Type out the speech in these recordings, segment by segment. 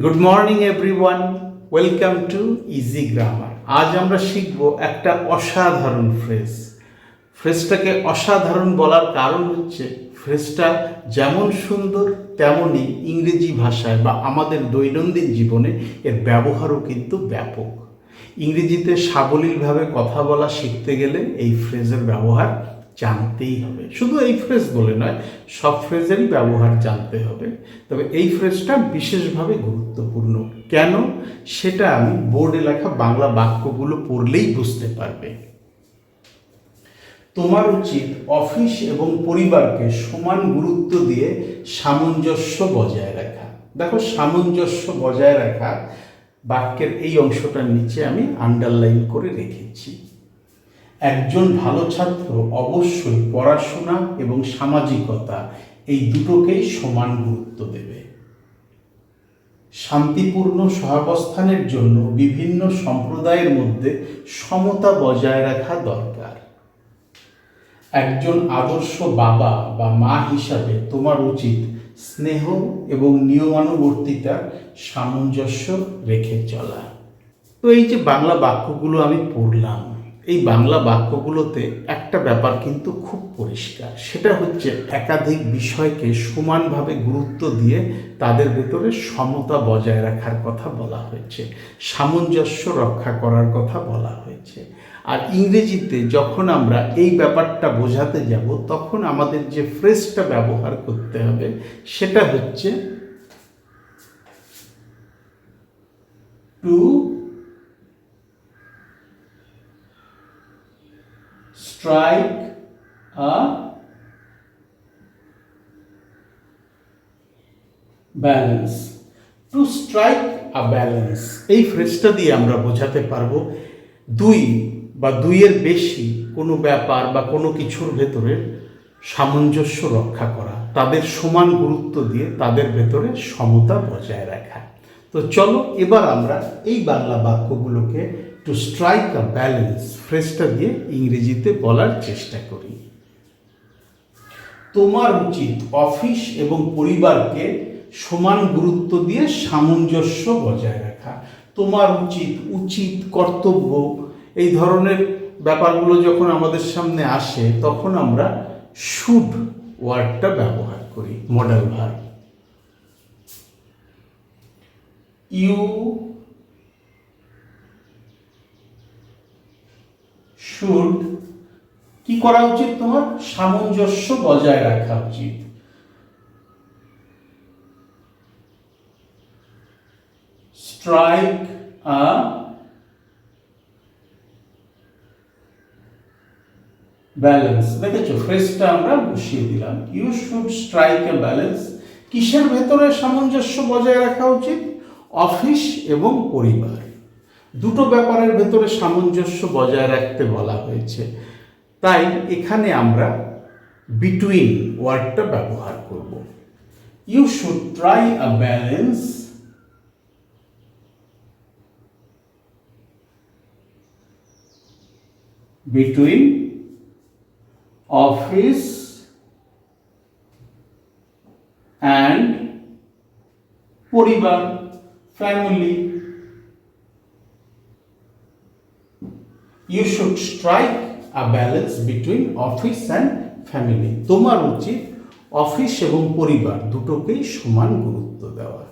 Good morning everyone, welcome to easy grammar. আজ আমরা শিখব একটা অসাধারণ ফ্রেজটাকে অসাধারণ বলার কারণ হচ্ছে ফ্রেজটা যেমন সুন্দর তেমনই ইংরেজি ভাষায় বা আমাদের দৈনন্দিন জীবনে এর ব্যবহারও কিন্তু ব্যাপক। ইংরেজিতে সাবলীলভাবে কথা বলা শিখতে গেলে এই ফ্রেজের ব্যবহার জানতেই হবে। শুধু এই ফ্রেজ বলে নয়, সব ফ্রেজেরই ব্যবহার জানতে হবে। তবে এই ফ্রেজটা বিশেষভাবে গুরুত্বপূর্ণ। কেন, সেটা আমি বোর্ডে লেখা বাংলা বাক্যগুলো পড়লেই বুঝতে পারবে। তোমার উচিত অফিস এবং পরিবারকে সমান গুরুত্ব দিয়ে সামঞ্জস্য বজায় রাখা। দেখো, সামঞ্জস্য বজায় রাখা বাক্যের এই অংশটার নিচে আমি আন্ডারলাইন করে রেখেছি। একজন ভালো ছাত্র অবশ্যই পড়াশোনা এবং সামাজিকতা এই দুটোকেই সমান গুরুত্ব দেবে। শান্তিপূর্ণ সহাবস্থানের জন্য বিভিন্ন সম্প্রদায়ের মধ্যে সমতা বজায় রাখা দরকার। একজন আদর্শ বাবা বা মা হিসাবে তোমার উচিত স্নেহ এবং নিয়মানুবর্তিতার সামঞ্জস্য রেখে চলা। তো এই যে বাংলা বাক্যগুলো আমি পড়লাম, এই বাংলা বাক্যগুলোতে একটা ব্যাপার কিন্তু খুব পরিষ্কার, সেটা হচ্ছে একাধিক বিষয়কে সমানভাবে গুরুত্ব দিয়ে তাদের ভেতরে সমতা বজায় রাখার কথা বলা হয়েছে, সামঞ্জস্য রক্ষা করার কথা বলা হয়েছে। আর ইংরেজিতে যখন আমরা এই ব্যাপারটা বোঝাতে যাব, তখন আমাদের যে ফ্রেজটা ব্যবহার করতে হবে সেটা হচ্ছে two strike a balance. To strike a balance এই ফ্রেজটা দিয়ে আমরা বোঝাতে পারবো দুই বা দুইয়ের বেশি কোনো ব্যাপার বা কোনো কিছুর ভেতরে সামঞ্জস্য রক্ষা করা, তাদের সমান গুরুত্ব দিয়ে তাদের ভেতরে সমতা বজায় রাখা। তো চলো এবার আমরা এই বাংলা বাক্যগুলোকে টু স্ট্রাইক আ ব্যালেন্স ফ্রেজটা দিয়ে ইংরেজিতে বলার চেষ্টা করি। তোমার উচিত অফিস এবং পরিবারকে সমান গুরুত্ব দিয়ে সামঞ্জস্য বজায় রাখা। তোমার উচিত, উচিত, কর্তব্য, এই ধরনের ব্যাপারগুলো যখন আমাদের সামনে আসে তখন আমরা শুড ওয়ার্ডটা ব্যবহার করি, মডেল ভার্ব। ইউ শুড, কি করা উচিত? তোমার সামঞ্জস্য বজায় রাখা উচিত। Strike a balance. দেখেছো, ফ্রেজটা আমরা বসিয়ে দিলাম, you should strike a balance. কিসের ভেতরে সামঞ্জস্য বজায় রাখা উচিত? অফিস এবং পরিবার, দুটো ব্যাপারের ভেতরে সামঞ্জস্য বজায় রাখতে বলা হয়েছে। তাই এখানে আমরা বিটুইন ওয়ার্ডটা ব্যবহার করব। You should try a balance between office and পরিবার, family. You should strike a balance between office and family. তোমার উচিত অফিস এবং পরিবার দুটোকেই সমান গুরুত্ব দেওয়া।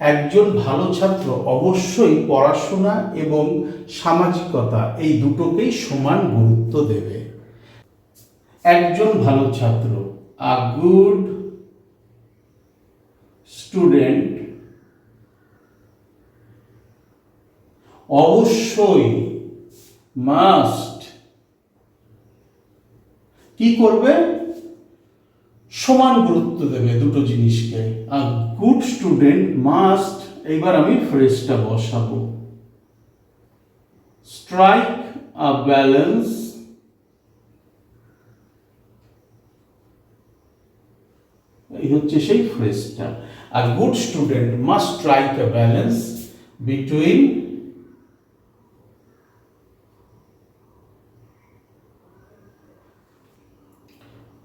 একজন ভালো ছাত্র অবশ্যই পড়াশোনা এবং সামাজিকতা এই দুটোকেই সমান গুরুত্ব দেবে। একজন ভালো ছাত্র, a good student, অবশ্যই, মাস্ট, কি করবে? সমান গুরুত্ব দেবে দুটো জিনিসকে। আ গুড স্টুডেন্ট মাস্ট, এইবার আমি ফ্রেজটা বসাবো, স্ট্রাইক আ ব্যালেন্স এই হচ্ছে সেই ফ্রেজটা। A good student must strike a balance between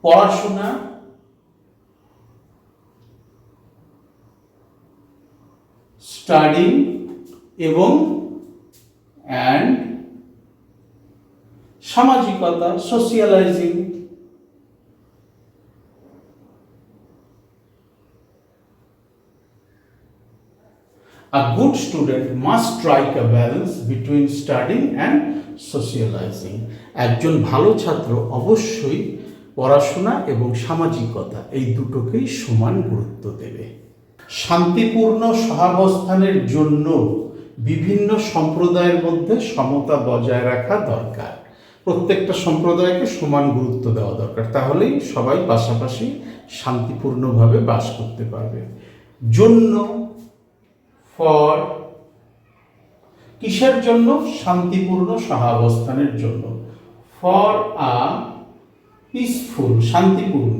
পড়াশোনা স্টাডিং এবং অ্যান্ড সামাজিকতা, socialising. A good student must strike a balance between studying and socializing. একজন ভালো ছাত্র অবশ্যই পড়াশোনা এবং সামাজিকতা এই দুটোকেই সমান গুরুত্ব দেবে। শান্তিপূর্ণ সহাবস্থানের জন্য বিভিন্ন সম্প্রদায়ের মধ্যে সমতা বজায় রাখা দরকার। প্রত্যেকটা সম্প্রদায়কে সমান গুরুত্ব দেওয়া দরকার, তাহলেই সবাই পাশাপাশি শান্তিপূর্ণভাবে বাস করতে পারবে। জন্য, ফর, কিসের জন্য? শান্তিপূর্ণ সহাবস্থানের জন্য। ফর আ পিসফুল, শান্তিপূর্ণ,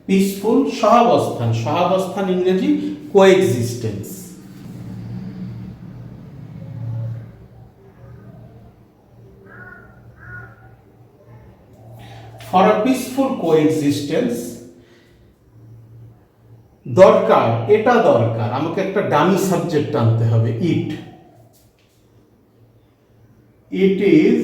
পিসফুল সহাবস্থান। সহাবস্থান ইংরেজি coexistence. For a peaceful coexistence দরকার, এটা দরকার, আমাকে একটা ডামি সাবজেক্ট আনতে হবে। It is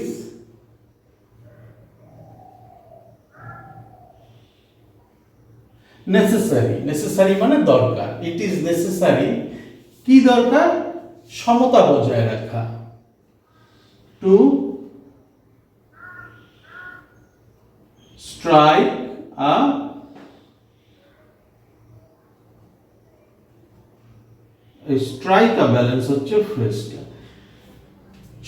necessary. নেসেসারি মানে দরকার। ইট ইজ নেসেসারি, কি দরকার? সমতা বজায় রাখা। Two strike a strike a balance হচ্ছে ফ্রেজটা।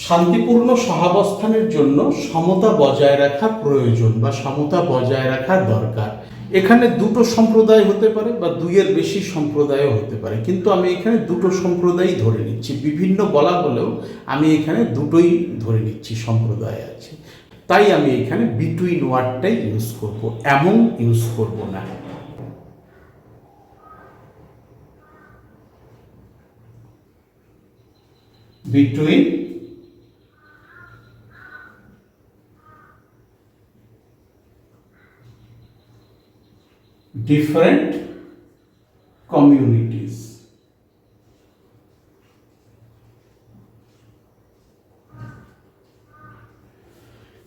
শান্তিপূর্ণ সহাবস্থানের জন্য সমতা বজায় রাখা প্রয়োজন বা সমতা বজায় রাখা দরকার। এখানে দুটো সম্প্রদায় হতে পারে বা দুইয়ের বেশি সম্প্রদায়ও হতে পারে, কিন্তু আমি এখানে দুটো সম্প্রদায় ধরে নিচ্ছি। বিভিন্ন বলা হলেও আমি এখানে দুটোই ধরে নিচ্ছি সম্প্রদায় আছে, তাই আমি এখানে বিটুইন ওয়ার্ডটাই ইউজ করব, এমন ইউজ করব না। Between different communities.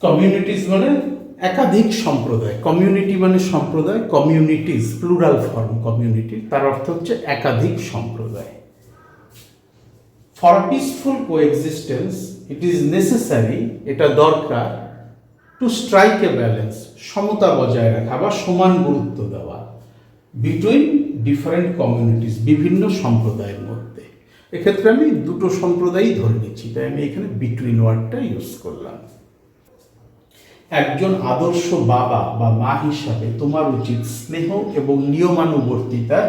কমিউনিটিস মানে একাধিক সম্প্রদায়। কমিউনিটি মানে সম্প্রদায়, কমিউনিটিস প্লুরাল ফর্ম কমিউনিটি, তার অর্থ হচ্ছে একাধিক সম্প্রদায়। For a peaceful coexistence it is necessary, এটা দরকার, টু স্ট্রাইক এ ব্যালেন্স, সমতা বজায় রাখা বা সমান গুরুত্ব দেওয়া, বিটুইন ডিফারেন্ট কমিউনিটিস, বিভিন্ন সম্প্রদায়ের মধ্যে। এক্ষেত্রে আমি দুটো সম্প্রদায়ই ধরে নিচ্ছি, তাই আমি এখানে বিটুইন ওয়ার্ডটা ইউজ করলাম। একজন আদর্শ বাবা বা মা হিসাবে তোমার উচিত স্নেহ এবং নিয়মানুবর্তিতার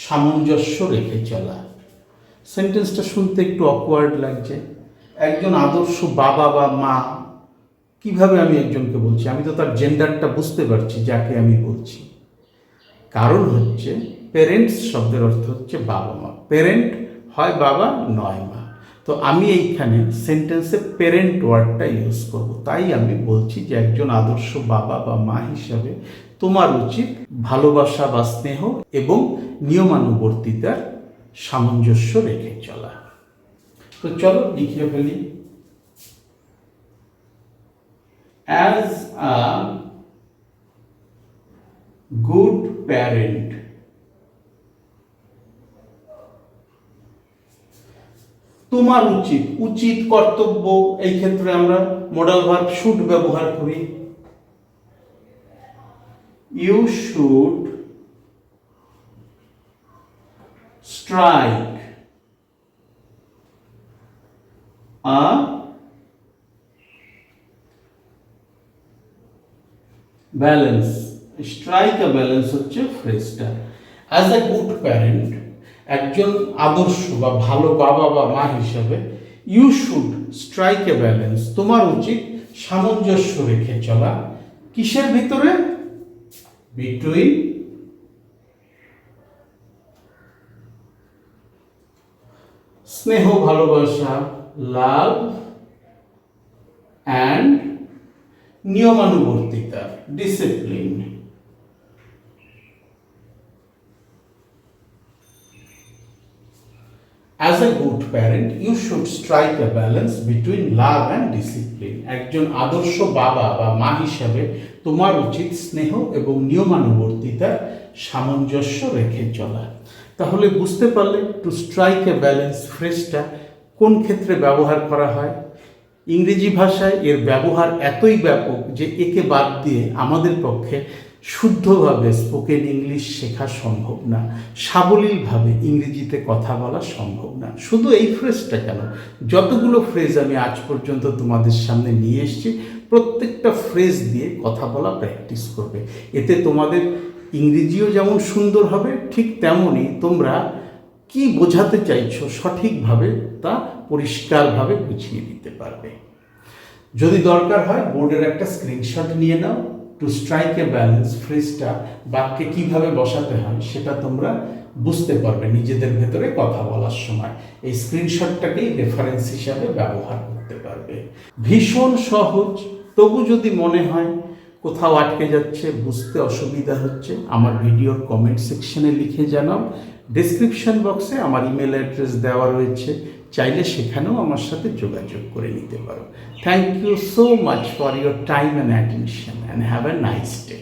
সামঞ্জস্য রেখে চলা। সেন্টেন্সটা শুনতে একটু অকওয়ার্ড লাগছে। একজন আদর্শ বাবা বা মা, কিভাবে আমি একজনকে বলছি? আমি তো তার জেন্ডারটা বুঝতে পারছি যাকে আমি বলছি। কারণ হচ্ছে প্যারেন্টস শব্দের অর্থ হচ্ছে বাবা মা। প্যারেন্ট হয় বাবা নয় মা, তো আমি এইখানে সেন্টেন্সে প্যারেন্ট ওয়ার্ডটা ইউজ করব। তাই আমি বলছি যে একজন আদর্শ বাবা বা মা হিসাবে তোমার উচিত ভালোবাসা বা স্নেহ এবং নিয়মানুবর্তিতার সামঞ্জস্য রেখে চলা। তো চলো লিখে ফেলি। As a good parent, তোমার উচিত, উচিত কর্তব্য, এই ক্ষেত্রে আমরা মডাল ভার্ব শুড ব্যবহার করি। You should strike a balance. Strike a balance হচ্ছে ফ্রেজটা। অ্যাজ এ গুড প্যারেন্ট, একজন আদর্শ বা ভালো বাবা বা মা হিসাবে, you should strike a balance, তোমার উচিত সামঞ্জস্য রেখে চলা। কিসের ভিতরে? বিটুইন স্নেহ ভালোবাসা, লাভ, অ্যান্ড নিয়মানুবর্তিতা, discipline. As a good parent you should strike a balance between love and discipline. একজন আদর্শ বাবা বা মা হিসাবে তোমার উচিত স্নেহ এবং নিয়মানুবর্তিতার সামঞ্জস্য রেখে চলা। তাহলে বুঝতে পারলে টু স্ট্রাইক এ ব্যালেন্স ফ্রেজটা কোন ক্ষেত্রে ব্যবহার করা হয়। ইংরেজি ভাষায় এর ব্যবহার এতই ব্যাপক যে একে বাদ দিয়ে আমাদের পক্ষে শুদ্ধভাবে স্পোকেন ইংলিশ শেখা সম্ভব না, সাবলীলভাবে ইংরেজিতে কথা বলা সম্ভব না। শুধু এই ফ্রেজটা কেন, যতগুলো ফ্রেজ আমি আজ পর্যন্ত তোমাদের সামনে নিয়ে এসেছি প্রত্যেকটা ফ্রেজ দিয়ে কথা বলা প্র্যাকটিস করবে। এতে তোমাদের ইংরেজিও যেমন সুন্দর হবে, ঠিক তেমনই তোমরা কি বোঝাতে চাইছো সঠিকভাবে তা পরিষ্কারভাবে বুঝিয়ে দিতে পারবে। যদি দরকার হয় বোর্ডের একটা স্ক্রিনশট নিয়ে নাও। টু স্ট্রাইক এ ব্যালেন্স ফ্রেজটা বাক্যে কিভাবে বসাতে হয় সেটা তোমরা বুঝতে পারবে নিজেদের ভেতরে কথা বলার সময়। এই স্ক্রিনশটটাকেই রেফারেন্স হিসাবে ব্যবহার করতে পারবে। ভীষণ সহজ, তবু যদি মনে হয় কোথাও আটকে যাচ্ছে, বুঝতে অসুবিধা হচ্ছে, আমার ভিডিওর কমেন্ট সেকশনে লিখে জানাও। ডেসক্রিপশন বক্সে আমার ইমেল অ্যাড্রেস দেওয়া রয়েছে, চাইলে সেখানেও আমার সাথে যোগাযোগ করে নিতে পারো। Thank you so much for your time and attention and have a nice day.